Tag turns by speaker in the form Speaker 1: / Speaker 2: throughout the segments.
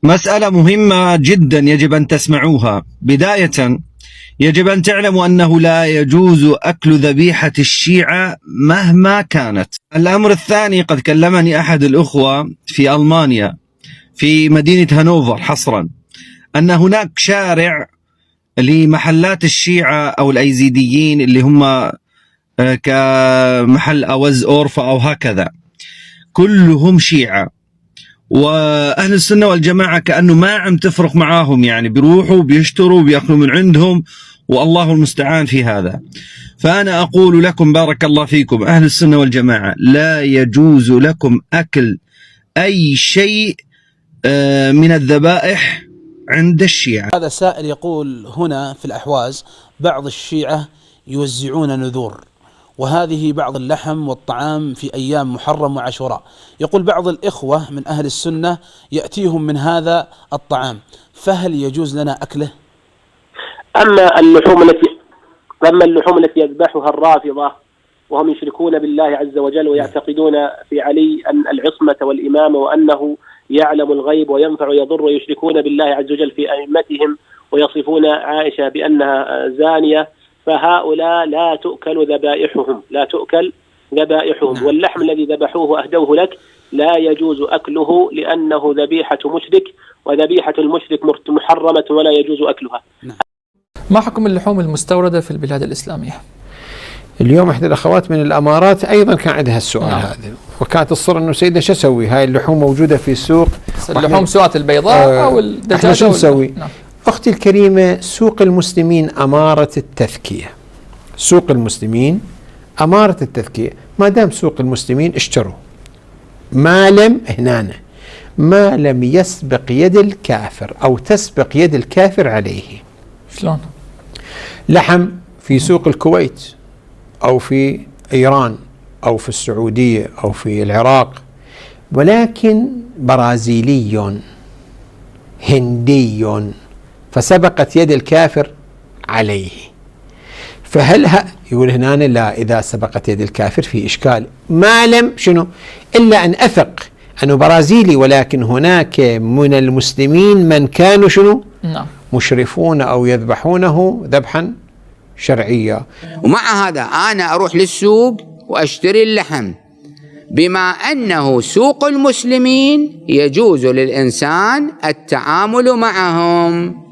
Speaker 1: مسألة مهمة جدا يجب أن تسمعوها. بداية يجب أن تعلموا أنه لا يجوز أكل ذبيحة الشيعة مهما كانت. الأمر الثاني، قد كلمني أحد الأخوة في ألمانيا في مدينة هانوفر حصرا أن هناك شارع لمحلات الشيعة أو الأيزيديين اللي هم كمحل أوز أورفا أو هكذا، كلهم شيعة، وأهل السنة والجماعة كأنه ما عم تفرق معاهم، يعني بيروحوا بيشتروا بيأكلوا من عندهم، والله المستعان في هذا. فأنا أقول لكم بارك الله فيكم أهل السنة والجماعة، لا يجوز لكم أكل أي شيء من الذبائح عند الشيعة.
Speaker 2: هذا سائل يقول هنا في الأحواز بعض الشيعة يوزعون نذور، وهذه بعض اللحم والطعام في أيام محرم وعاشوراء. يقول بعض الإخوة من أهل السنة يأتيهم من هذا الطعام، فهل يجوز لنا أكله؟
Speaker 3: أما اللحوم التي يذبحها الرافضة وهم يشركون بالله عز وجل ويعتقدون في علي أن العصمة والإمامة وأنه يعلم الغيب وينفع ويضر، ويشركون بالله عز وجل في أئمتهم ويصفون عائشة بأنها زانية، فهؤلاء لا تؤكل ذبائحهم. واللحم الذي ذبحوه وأهدوه لك لا يجوز أكله لأنه ذبيحة مشرك، وذبيحة المشرك محرمة ولا يجوز أكلها.
Speaker 4: ما حكم اللحوم المستوردة في البلاد الإسلامية؟
Speaker 5: اليوم إحدى الأخوات من الأمارات أيضا كان عندها السؤال هذا، وكانت تصر إنه سيدنا شو أسوي؟ هاي اللحوم موجودة في السوق،
Speaker 4: اللحوم سواء البيضاء أو الدجاجة،
Speaker 5: إحنا شو نسوي؟ أختي الكريمة، سوق المسلمين أمارة التذكية، سوق المسلمين أمارة التذكية. ما دام سوق المسلمين اشتروا، ما لم يسبق يد الكافر أو تسبق يد الكافر عليه.
Speaker 4: شلون؟
Speaker 5: لحم في سوق الكويت أو في إيران أو في السعودية أو في العراق، ولكن برازيلي هندي فسبقت يد الكافر عليه، فهل يقول هنا لا، إذا سبقت يد الكافر في إشكال، ما لم إلا أن أثق أنه برازيلي، ولكن هناك من المسلمين من كانوا مشرفون أو يذبحونه ذبحا شرعيا.
Speaker 6: ومع هذا أنا أروح للسوق وأشتري اللحم، بما أنه سوق المسلمين يجوز للإنسان التعامل معهم.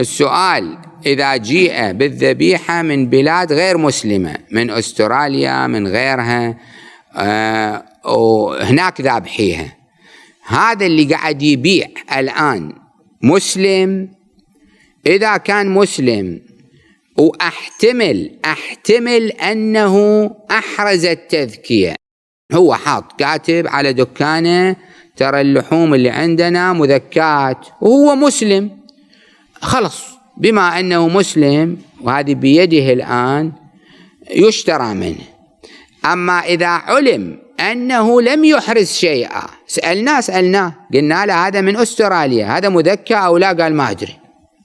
Speaker 6: السؤال إذا جيء بالذبيحة من بلاد غير مسلمة، من أستراليا من غيرها، وهناك ذابحيها، هذا اللي قاعد يبيع الآن مسلم؟ إذا كان مسلم وأحتمل أنه أحرز التذكية، هو حاط كاتب على دكانه ترى اللحوم اللي عندنا مذكات، وهو مسلم، خلص بما أنه مسلم وهذه بيده الآن يشترى منه. أما إذا علم أنه لم يحرز شيئا، سألناه قلنا له هذا من أستراليا، هذا مذكى أو لا؟ قال ما أدري،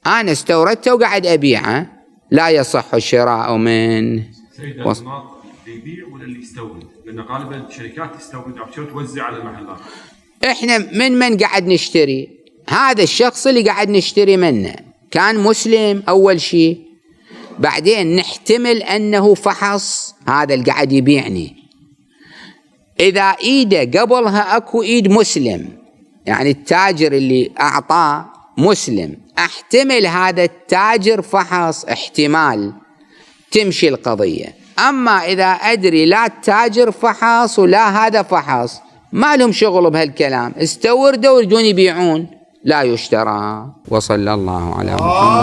Speaker 6: أنا استوردته وقاعد أبيعه، لا يصح الشراء منه.
Speaker 7: سيد الناط يبيع ولا اللي يستورد؟ لأن غالبا الشركات تستورد أو توزع على المحلات. إحنا
Speaker 6: من قاعد نشتري؟ هذا الشخص اللي قاعد نشتري منه كان مسلم أول شيء، بعدين نحتمل أنه فحص هذا اللي قاعد يبيعني، إذا إيده قبلها أكو إيد مسلم، يعني التاجر اللي أعطاه مسلم، احتمل هذا التاجر فحص، احتمال تمشي القضية. أما إذا أدري لا التاجر فحص ولا هذا فحص، ما لهم شغل بهالكلام، استوردوا ويرجون يبيعون، لا يشترى. وصلى الله على محمد.